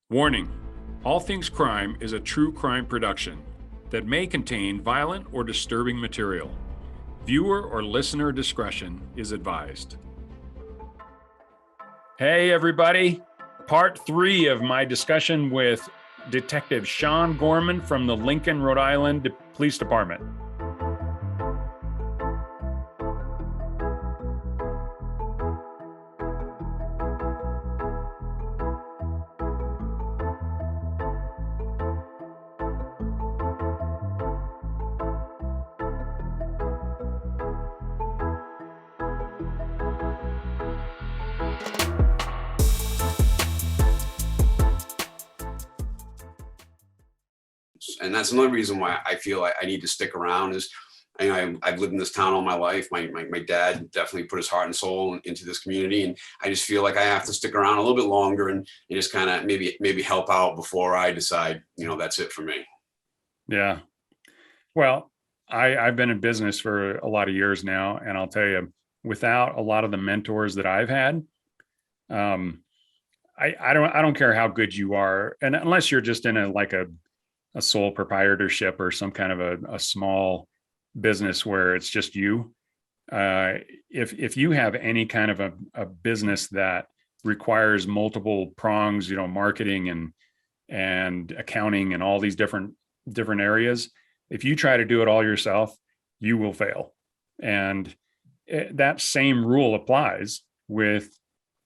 Warning: All Things Crime is a true crime production that may contain violent or disturbing material. Viewer or listener discretion is advised. Hey, everybody. Part 3 of my discussion with Detective Sean Gorman from the Lincoln, Rhode Island Police Department. And that's another reason why I feel I need to stick around is, I've lived in this town all my life. My dad definitely put his heart and soul into this community. And I just feel like I have to stick around a little bit longer and just kind of maybe help out before I decide, that's it for me. Yeah. Well, I've been in business for a lot of years now, and I'll tell you, without a lot of the mentors that I've had, I don't care how good you are, and unless you're just in a sole proprietorship or some kind of a small business where it's just you. If you have any kind of a business that requires multiple prongs, marketing and accounting and all these different areas, if you try to do it all yourself, you will fail. And that same rule applies with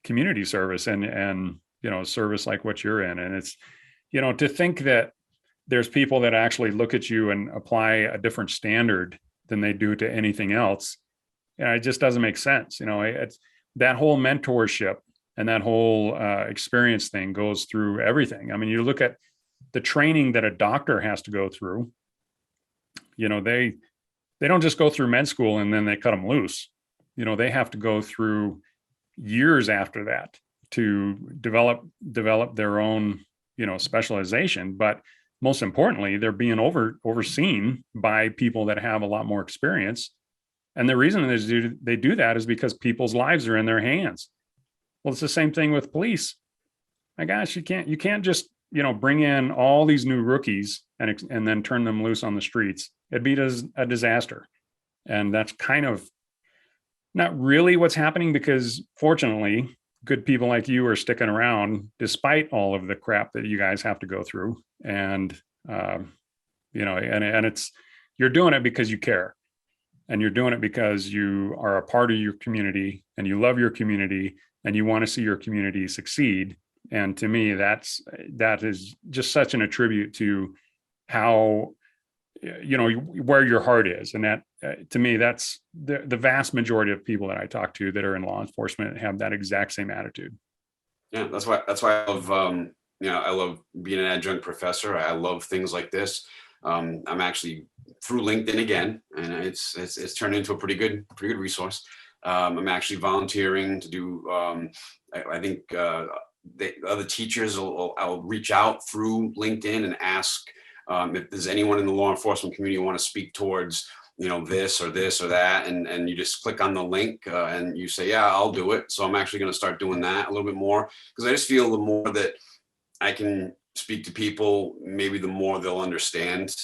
community service and service like what you're in. And it's, to think that there's people that actually look at you and apply a different standard than they do to anything else. It just doesn't make sense. It's that whole mentorship and that whole experience thing goes through everything. I mean, you look at the training that a doctor has to go through. They don't just go through med school and then they cut them loose. They have to go through years after that to develop their own, specialization. But most importantly, they're being overseen by people that have a lot more experience. And the reason they do that is because people's lives are in their hands. Well, it's the same thing with police. My gosh, you can't just, bring in all these new rookies and then turn them loose on the streets. It'd be a disaster. And that's kind of not really what's happening, because fortunately, good people like you are sticking around despite all of the crap that you guys have to go through. And, and it's, you're doing it because you care, and you're doing it because you are a part of your community and you love your community and you want to see your community succeed. And to me, that is just such an attribute to how, where your heart is. And that, to me, that's the vast majority of people that I talk to that are in law enforcement have that exact same attitude. Yeah, that's why I love, I love being an adjunct professor. I love things like this. I'm actually through LinkedIn again, and it's turned into a pretty good resource. I'm actually volunteering to do, I think the other teachers I'll reach out through LinkedIn and ask if there's anyone in the law enforcement community who want to speak towards, this or that, and you just click on the link and you say, yeah, I'll do it. So I'm actually going to start doing that a little bit more, because I just feel the more that I can speak to people, maybe the more they'll understand.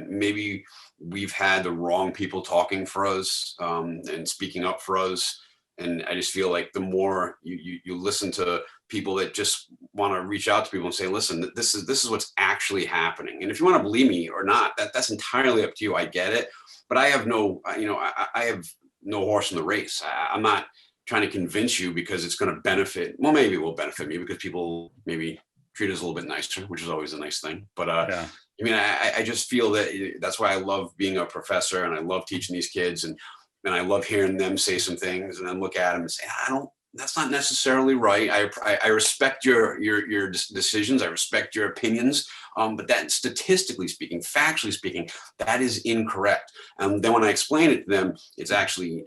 Maybe we've had the wrong people talking for us and speaking up for us. And I just feel like the more you listen to people that just want to reach out to people and say, listen, this is what's actually happening. And if you want to believe me or not, that's entirely up to you. I get it. But I have I have no horse in the race. I'm not trying to convince you because it's going to benefit. Well, maybe it will benefit me because people maybe treat us a little bit nicer, which is always a nice thing. But yeah. I just feel that that's why I love being a professor, and I love teaching these kids, and I love hearing them say some things and then look at them and say, that's not necessarily right. I respect your decisions. I respect your opinions. But that, statistically speaking, factually speaking, that is incorrect. And then when I explain it to them, it's actually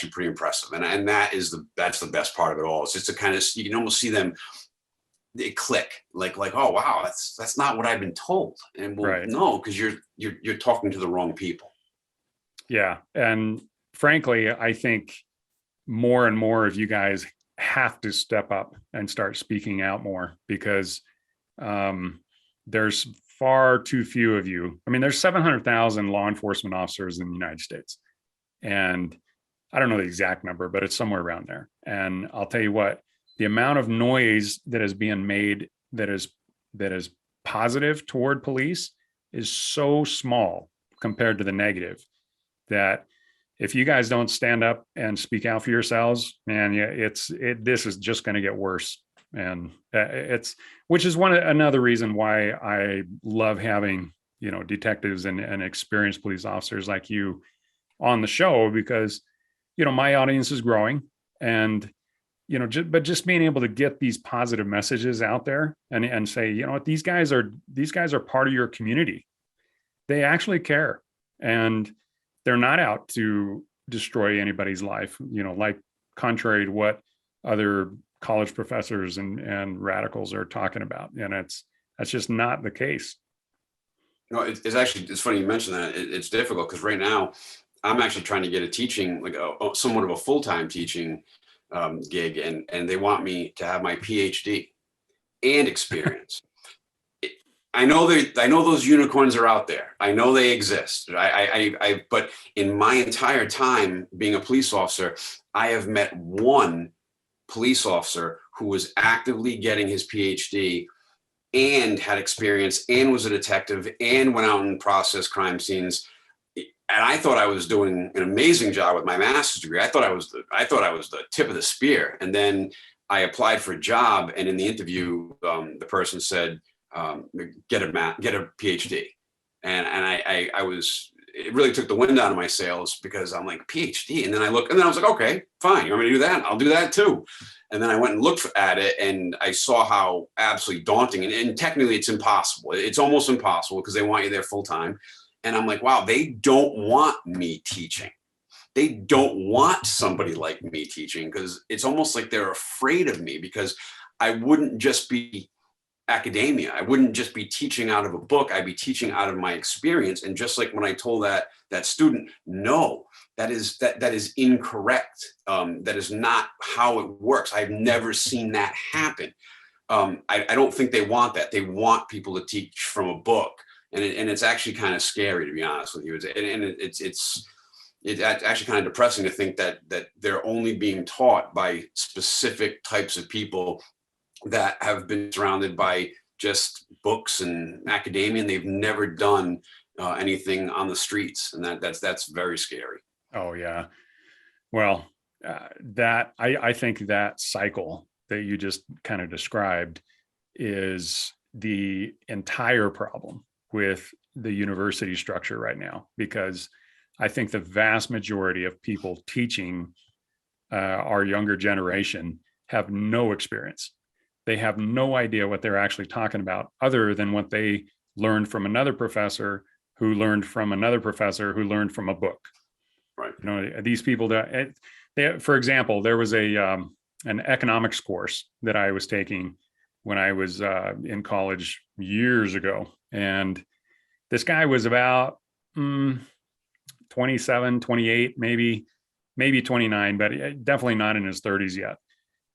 pretty impressive. And that's the best part of it all. It's just to kind of, you can almost see them, they click like, oh wow, that's not what I've been told. And well, right. No, because you're talking to the wrong people. Yeah. And frankly, I think more and more of you guys have to step up and start speaking out more, because there's far too few of you. I mean, there's 700,000 law enforcement officers in the United States. And I don't know the exact number, but it's somewhere around there. And I'll tell you what, the amount of noise that is being made that is positive toward police is so small compared to the negative that if you guys don't stand up and speak out for yourselves, man, yeah, this is just going to get worse. And which is another reason why I love having, detectives and experienced police officers like you on the show, because, my audience is growing, and, but just being able to get these positive messages out there and say, what, these guys are part of your community. They actually care, and they're not out to destroy anybody's life, like contrary to what other college professors and radicals are talking about. And that's just not the case. No, it's funny you mentioned that. It's difficult because right now I'm actually trying to get a teaching, like somewhat of a full-time teaching gig, and they want me to have my PhD and experience. I know those unicorns are out there. I know they exist. But in my entire time being a police officer, I have met one police officer who was actively getting his PhD and had experience and was a detective and went out and processed crime scenes. And I thought I was doing an amazing job with my master's degree. I thought I was the tip of the spear. And then I applied for a job, and in the interview, the person said, get a PhD. And I was, it really took the wind out of my sails, because I'm like, PhD. And then I was like, okay, fine. You want me to do that? I'll do that too. And then I went and looked at it, and I saw how absolutely daunting, and technically it's impossible. It's almost impossible because they want you there full time. And I'm like, wow, they don't want me teaching. They don't want somebody like me teaching, because it's almost like they're afraid of me, because I wouldn't just be academia. I wouldn't just be teaching out of a book. I'd be teaching out of my experience. And just like when I told that student, no, that is incorrect. That is not how it works. I've never seen that happen. I don't think they want that. They want people to teach from a book, and it's actually kind of scary, to be honest with you. It's actually kind of depressing to think that they're only being taught by specific types of people that have been surrounded by just books and academia, and they've never done anything on the streets, and that's very scary. Oh yeah. Well, I think that cycle that you just kind of described is the entire problem with the university structure right now, because I think the vast majority of people teaching our younger generation have no experience. They have no idea what they're actually talking about, other than what they learned from another professor who learned from another professor who learned from a book. Right. These people for example, there was an economics course that I was taking when I was in college years ago. And this guy was about 27, 28, maybe 29, but definitely not in his 30s yet.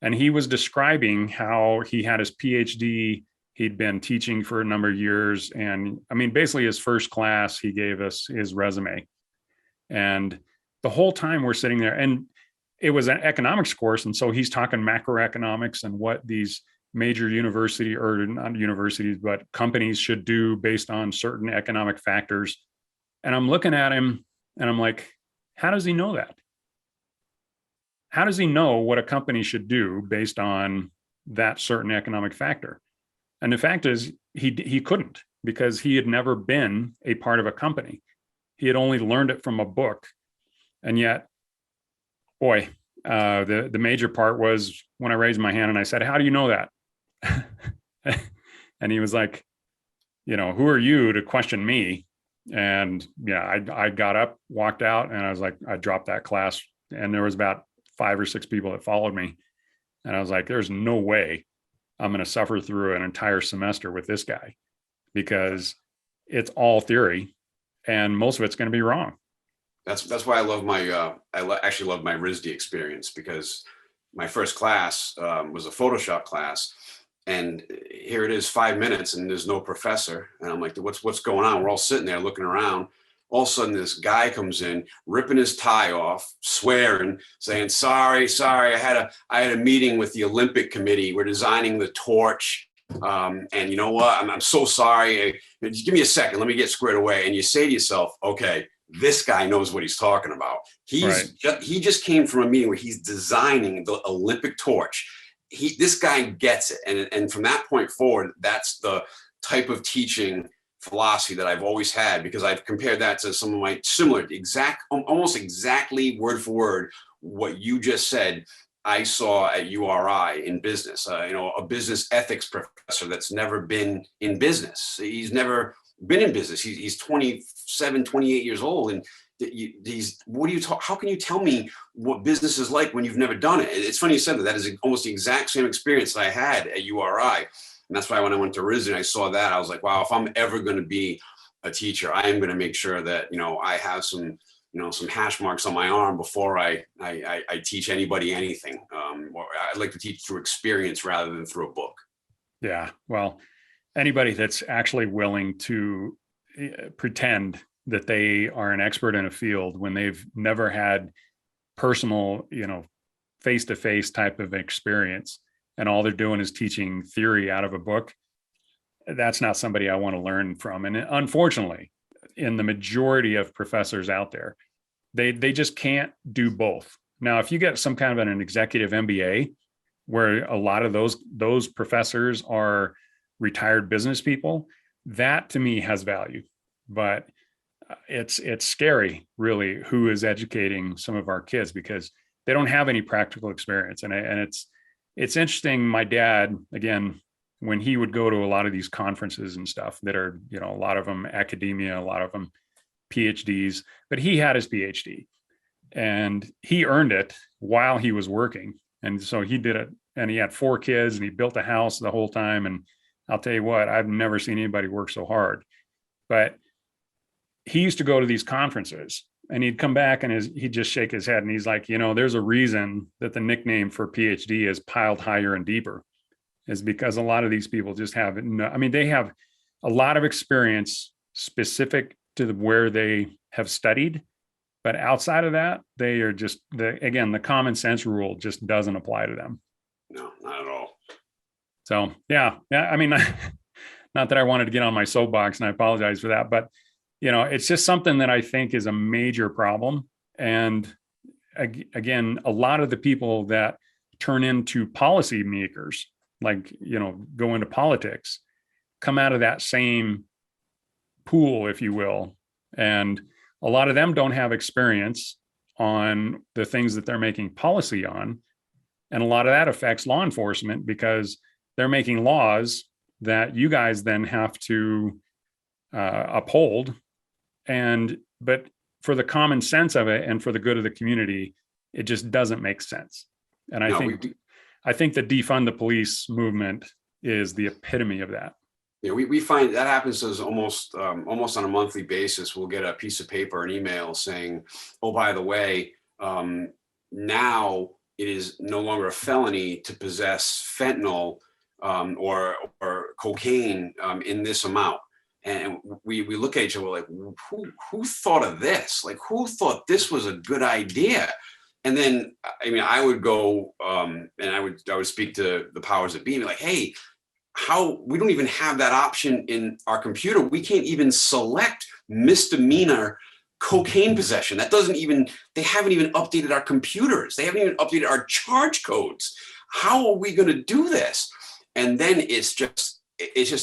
And he was describing how he had his PhD. He'd been teaching for a number of years. And I mean, basically his first class, he gave us his resume. And the whole time we're sitting there, and it was an economics course. And so he's talking macroeconomics and what these major university, or not universities, but companies should do based on certain economic factors. And I'm looking at him and I'm like, how does he know that? How does he know what a company should do based on that certain economic factor? And the fact is, he couldn't, because he had never been a part of a company. He had only learned it from a book. And yet, boy, the major part was when I raised my hand and I said, how do you know that? And he was like, who are you to question me? And yeah, I got up, walked out, and I was like, I dropped that class. And there was about 5 or 6 people that followed me. And I was like, there's no way I'm going to suffer through an entire semester with this guy, because it's all theory and most of it's going to be wrong. That's why I love my, actually love my RISD experience, because my first class was a Photoshop class. And here it is, 5 minutes, and there's no professor. And I'm like, what's going on? We're all sitting there looking around. All of a sudden, this guy comes in, ripping his tie off, swearing, saying, sorry, I had a meeting with the Olympic Committee. We're designing the torch. And you know what? I'm so sorry. Just give me a second. Let me get squared away. And you say to yourself, okay, this guy knows what he's talking about. He just came from a meeting where he's designing the Olympic torch. This guy gets it. And from that point forward, that's the type of teaching philosophy that I've always had, because I've compared that to some of my similar, almost exactly word for word, what you just said. I saw at URI in business, a business ethics professor that's never been in business. He's never been in business. He's 27, 28 years old. And how can you tell me what business is like when you've never done it? It's funny you said that. That is almost the exact same experience that I had at URI. And that's why when I went to RISD and I saw that, I was like, wow, if I'm ever going to be a teacher, I am going to make sure that, I have some hash marks on my arm before I teach anybody anything. I'd like to teach through experience rather than through a book. Yeah. Well, anybody that's actually willing to pretend that they are an expert in a field when they've never had personal, face-to-face type of experience, and all they're doing is teaching theory out of a book, that's not somebody I want to learn from. And unfortunately, in the majority of professors out there, they just can't do both. Now, if you get some kind of an executive MBA, where a lot of those professors are retired business people, that to me has value. But it's scary, really, who is educating some of our kids, because they don't have any practical experience. And it's interesting. My dad, again, when he would go to a lot of these conferences and stuff that are, a lot of them academia, a lot of them PhDs, but he had his PhD and he earned it while he was working. And so he did it, and he had 4 kids and he built a house the whole time. And I'll tell you what, I've never seen anybody work so hard. But he used to go to these conferences and he'd come back and he'd just shake his head. And he's like, there's a reason that the nickname for PhD is piled higher and deeper, is because a lot of these people just have, they have a lot of experience specific to where they have studied. But outside of that, they are just, the common sense rule just doesn't apply to them. No, not at all. So, yeah. Not that I wanted to get on my soapbox, and I apologize for that, but it's just something that I think is a major problem. And again, a lot of the people that turn into policy makers, like, go into politics, come out of that same pool, if you will. And a lot of them don't have experience on the things that they're making policy on. And a lot of that affects law enforcement, because they're making laws that you guys then have to uphold. But for the common sense of it and for the good of the community, it just doesn't make sense. And I think the defund the police movement is the epitome of that. Yeah, we find that happens to us almost on a monthly basis. We'll get a piece of paper, an email saying, oh, by the way, now it is no longer a felony to possess fentanyl or cocaine in this amount. And we look at each other like, who thought of this? Like, who thought this was a good idea? And then, I would go and I would speak to the powers that be and be like, hey, we don't even have that option in our computer. We can't even select misdemeanor cocaine possession. They haven't even updated our computers. They haven't even updated our charge codes. How are we going to do this? And then it's just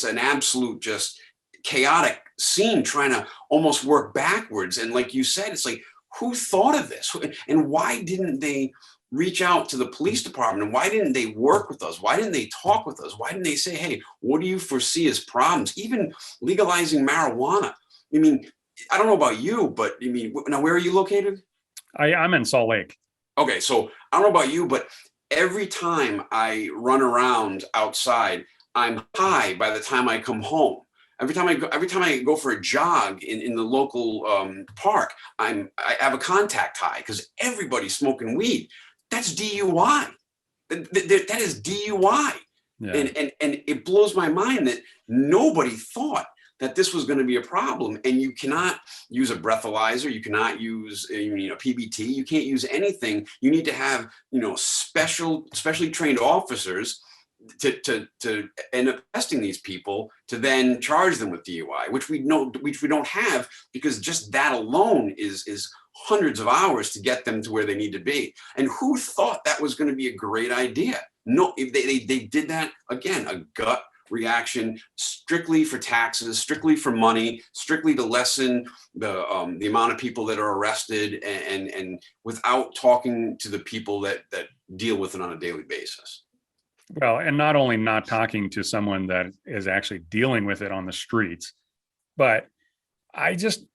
an absolute just chaotic scene trying to almost work backwards. And like you said, it's like, who thought of this? And why didn't they reach out to the police department? And why didn't they work with us? Why didn't they talk with us? Why didn't they say, hey, what do you foresee as problems? Even legalizing marijuana. I don't know about you, but now where are you located? I'm in Salt Lake. Okay, so I don't know about you, but every time I run around outside, I'm high by the time I come home. Every time I go for a jog in the local park, I have a contact high because everybody's smoking weed. That's DUI. That is DUI. Yeah. And it blows my mind that nobody thought that this was going to be a problem. And you cannot use a breathalyzer. You cannot use, PBT. You can't use anything. You need to have, specially trained officers to end up testing these people to then charge them with DUI, which we don't have, because just that alone is hundreds of hours to get them to where they need to be. And who thought that was going to be a great idea? No, they did that, again, a gut reaction, strictly for taxes, strictly for money, strictly to lessen the amount of people that are arrested, and without talking to the people that deal with it on a daily basis. Well, and not only not talking to someone that is actually dealing with it on the streets, but I just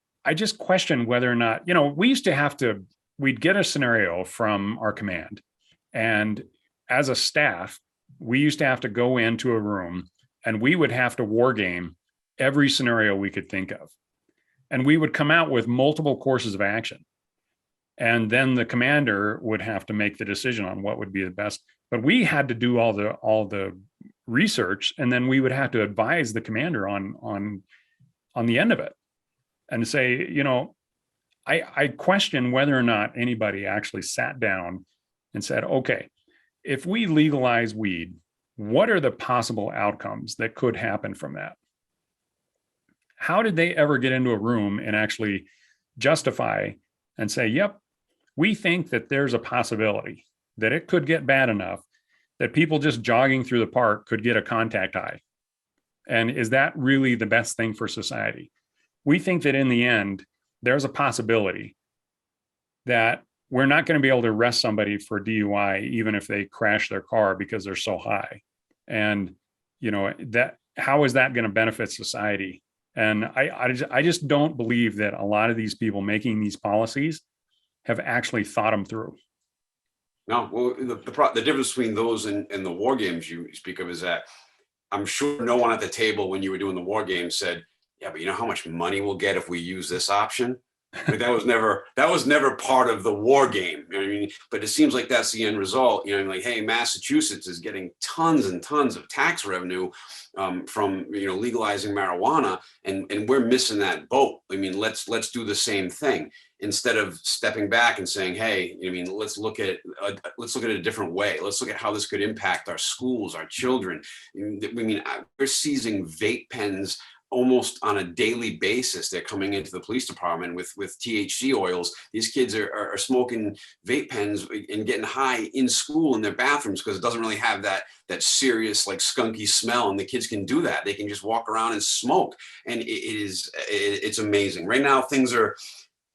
question whether or not, we used to we'd get a scenario from our command, and as a staff, we used to have to go into a room and we would have to war game every scenario we could think of. And we would come out with multiple courses of action. And then the commander would have to make the decision on what would be the best. But we had to do all the research, and then we would have to advise the commander on the end of it, and say, I question whether or not anybody actually sat down and said, okay, if we legalize weed, what are the possible outcomes that could happen from that? How did they ever get into a room and actually justify and say, yep, we think that there's a possibility that it could get bad enough that people just jogging through the park could get a contact high? And is that really the best thing for society? We think that in the end, there's a possibility that we're not going to be able to arrest somebody for DUI, even if they crash their car because they're so high. And, that how is that going to benefit society? And I just don't believe that a lot of these people making these policies have actually thought them through. No, well, the difference between those and the war games you speak of is that I'm sure no one at the table when you were doing the war games said, yeah, but you know how much money we'll get if we use this option? Like that was never part of the war game. You know what I mean? But it seems like that's the end result. Like, hey, Massachusetts is getting tons and tons of tax revenue from legalizing marijuana, and we're missing that boat. I mean, let's do the same thing instead of stepping back and saying, hey, let's look at it a different way. Let's look at how this could impact our schools, our children. We're seizing vape pens almost on a daily basis. They're coming into the police department with THC oils. These kids are smoking vape pens and getting high in school in their bathrooms because it doesn't really have that serious, like, skunky smell, and the kids can do that. They can just walk around and smoke, and it's amazing. Right now, things are,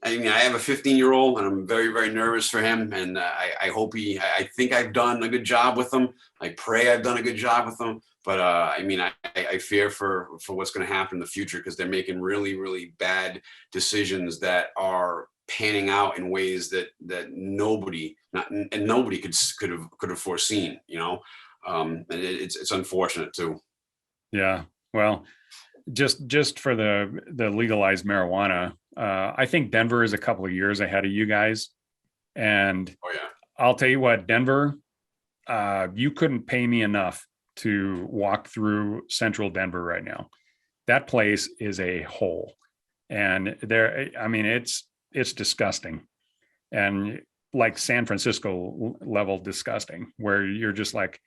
I have a 15-year-old, and I'm very, very nervous for him. And I hope I think I've done a good job with him. I pray I've done a good job with him. But I fear for what's going to happen in the future, because they're making really, really bad decisions that are panning out in ways that nobody could have foreseen. And it's unfortunate too. Yeah. Well, just for the legalized marijuana, I think Denver is a couple of years ahead of you guys. And oh yeah, I'll tell you what, Denver, you couldn't pay me enough to walk through central Denver right now. That place is a hole, and it's disgusting, and like San Francisco level disgusting, where you're just like,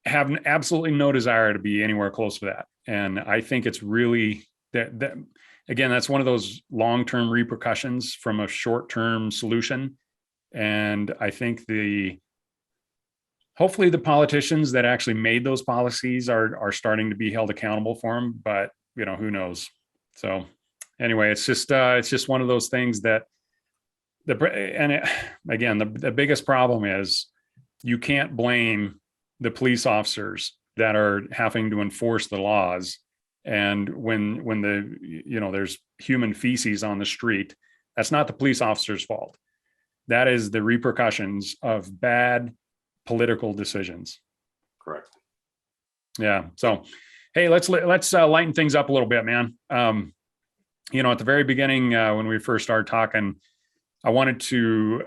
have absolutely no desire to be anywhere close to that. And I think it's really that again, that's one of those long-term repercussions from a short-term solution. And I think hopefully the politicians that actually made those policies are starting to be held accountable for them, but who knows? So anyway, it's just one of those things that the biggest problem is you can't blame the police officers that are having to enforce the laws. And when there's human feces on the street, that's not the police officer's fault. That is the repercussions of bad political decisions. Correct. Yeah. So, hey, let's lighten things up a little bit, man. At the very beginning, when we first started talking, I wanted to,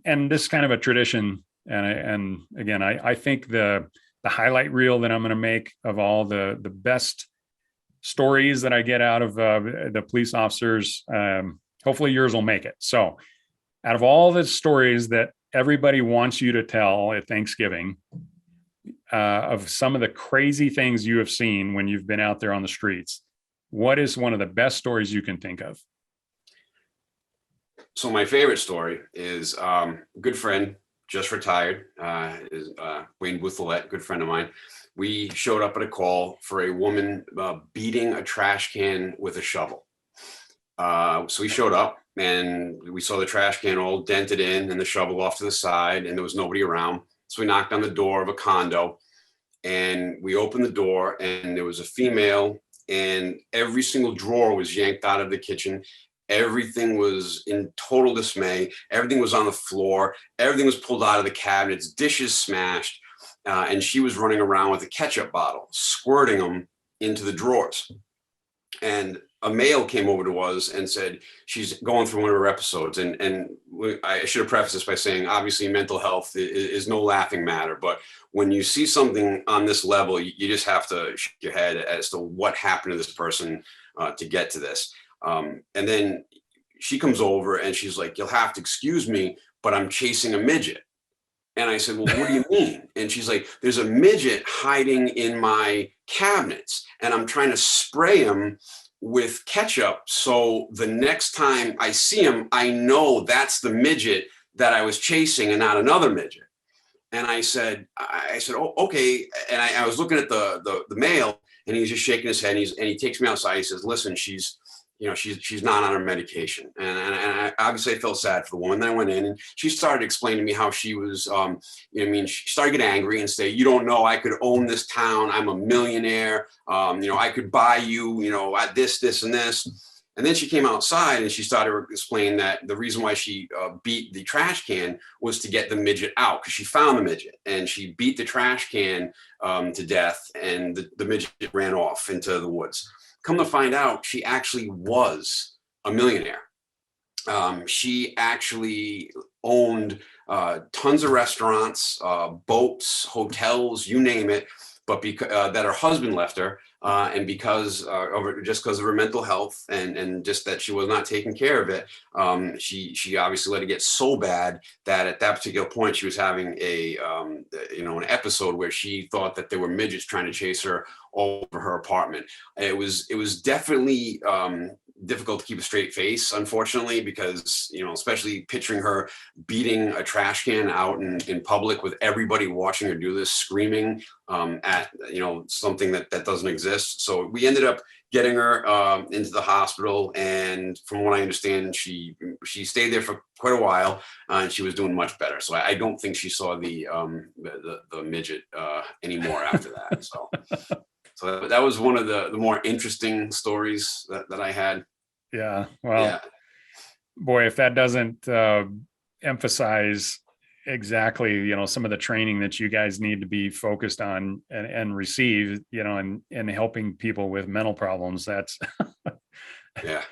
and this is kind of a tradition. And again, I think the the highlight reel that I'm going to make of all the best stories that I get out of the police officers. Hopefully yours will make it. So out of all the stories that everybody wants you to tell at Thanksgiving, of some of the crazy things you have seen when you've been out there on the streets, what is one of the best stories you can think of? So my favorite story is a good friend, just retired, is Wayne Buthelette, good friend of mine. We showed up at a call for a woman beating a trash can with a shovel. So we showed up and we saw the trash can all dented in and the shovel off to the side, and there was nobody around. So we knocked on the door of a condo and we opened the door, and there was a female, and every single drawer was yanked out of the kitchen. Everything was in total dismay. Everything was on the floor. Everything was pulled out of the cabinets, dishes smashed. And she was running around with a ketchup bottle, squirting them into the drawers. And a male came over to us and said, she's going through one of her episodes. And I should have prefaced this by saying, obviously mental health is no laughing matter, but when you see something on this level, you just have to shake your head as to what happened to this person to get to this. And then she comes over and she's like, you'll have to excuse me, but I'm chasing a midget. And I said, well, what do you mean? And she's like, there's a midget hiding in my cabinets and I'm trying to spray him with ketchup. So the next time I see him, I know that's the midget that I was chasing and not another midget. And I said, oh, okay. And I was looking at the male, and he's just shaking his head, and he takes me outside. He says, listen, she's not on her medication. And I obviously I felt sad for the woman. Then I went in and she started explaining to me how she was, she started to get angry and say, you don't know, I could own this town. I'm a millionaire. I could buy you, this, and this. And then she came outside and she started explaining that the reason why she beat the trash can was to get the midget out, because she found the midget and she beat the trash can to death, and the midget ran off into the woods. Come to find out, she actually was a millionaire. She actually owned tons of restaurants, boats, hotels, you name it, but that her husband left her, and because of her mental health and just that she was not taking care of it, she obviously let it get so bad that at that particular point she was having an episode where she thought that there were midgets trying to chase her all over her apartment. It was definitely difficult to keep a straight face, unfortunately, because especially picturing her beating a trash can out in public with everybody watching her do this, screaming at something that doesn't exist. So we ended up getting her into the hospital, and from what I understand, she stayed there for quite a while, and she was doing much better. So I don't think she saw the midget anymore after that. So that was one of the more interesting stories that I had. Yeah. Well, boy, if that doesn't emphasize exactly, some of the training that you guys need to be focused on and receive, and helping people with mental problems, that's yeah.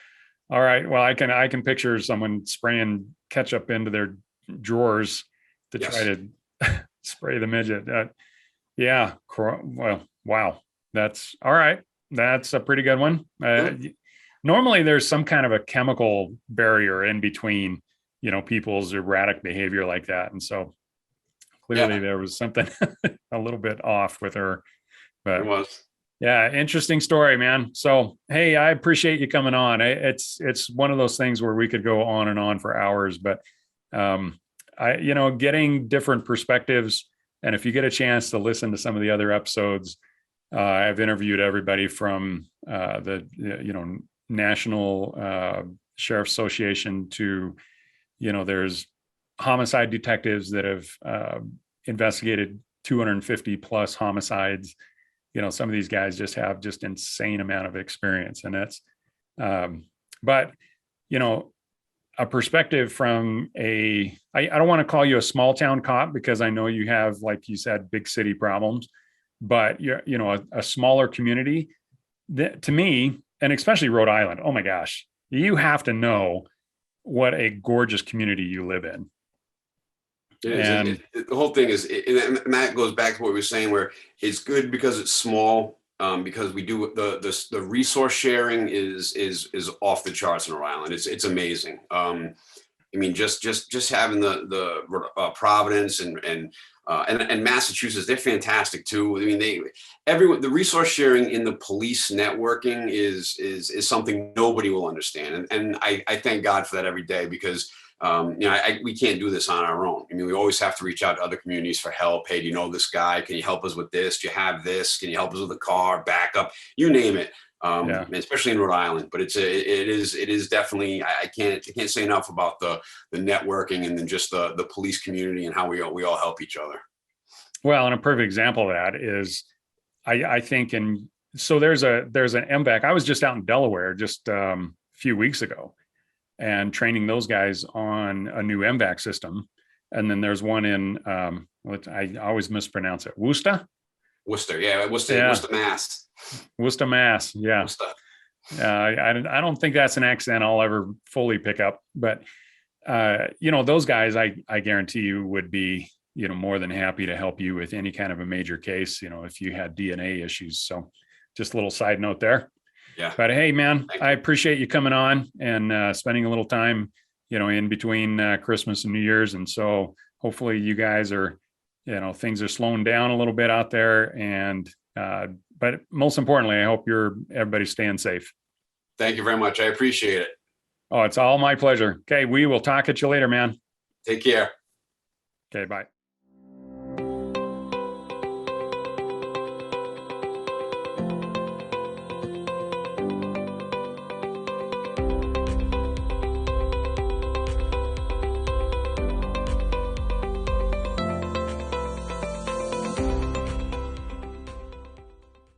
All right. Well, I can picture someone spraying ketchup into their drawers to try to spray the midget. Yeah. Well, wow. That's all right. That's a pretty good one. Normally there's some kind of a chemical barrier in between, people's erratic behavior like that. And so clearly there was something a little bit off with her, but it was. Yeah. Interesting story, man. So, hey, I appreciate you coming on. It's one of those things where we could go on and on for hours, but, getting different perspectives. And if you get a chance to listen to some of the other episodes, I've interviewed everybody from the National Sheriff's Association to, there's homicide detectives that have investigated 250 plus homicides. Some of these guys just have insane amount of experience, and that's, but a perspective from I don't want to call you a small town cop, because I know you have, like you said, big city problems, but you're, a smaller community that, to me, and especially Rhode Island, oh my gosh, you have to know what a gorgeous community you live in. It is. And The whole thing is, and that goes back to what we were saying, where it's good because it's small, because we do the resource sharing is off the charts in Rhode Island. It's amazing. I mean, just having the Providence and Massachusetts, they're fantastic too. I mean, the resource sharing in the police networking is something nobody will understand, and I thank God for that every day, because we can't do this on our own. I mean, we always have to reach out to other communities for help. Hey, do you know this guy? Can you help us with this? Do you have this? Can you help us with a car, backup? You name it. Especially in Rhode Island. But it is definitely, I can't say enough about the networking, and then just the police community and how we all help each other. well, and a perfect example of that is, I think, and so there's an MVAC. I was just out in Delaware just a few weeks ago, and training those guys on a new MVAC system. And then there's one in, I always mispronounce it, Worcester, Mass. Worcester, Mass. Yeah. Worcester. I don't think that's an accent I'll ever fully pick up, but those guys, I guarantee you would be, more than happy to help you with any kind of a major case, if you had DNA issues. So just a little side note there. Yeah. But hey, man, I appreciate you coming on and spending a little time, in between Christmas and New Year's. And so hopefully you guys are, things are slowing down a little bit out there. And, but most importantly, I hope everybody's staying safe. Thank you very much. I appreciate it. Oh, it's all my pleasure. Okay. We will talk at you later, man. Take care. Okay. Bye.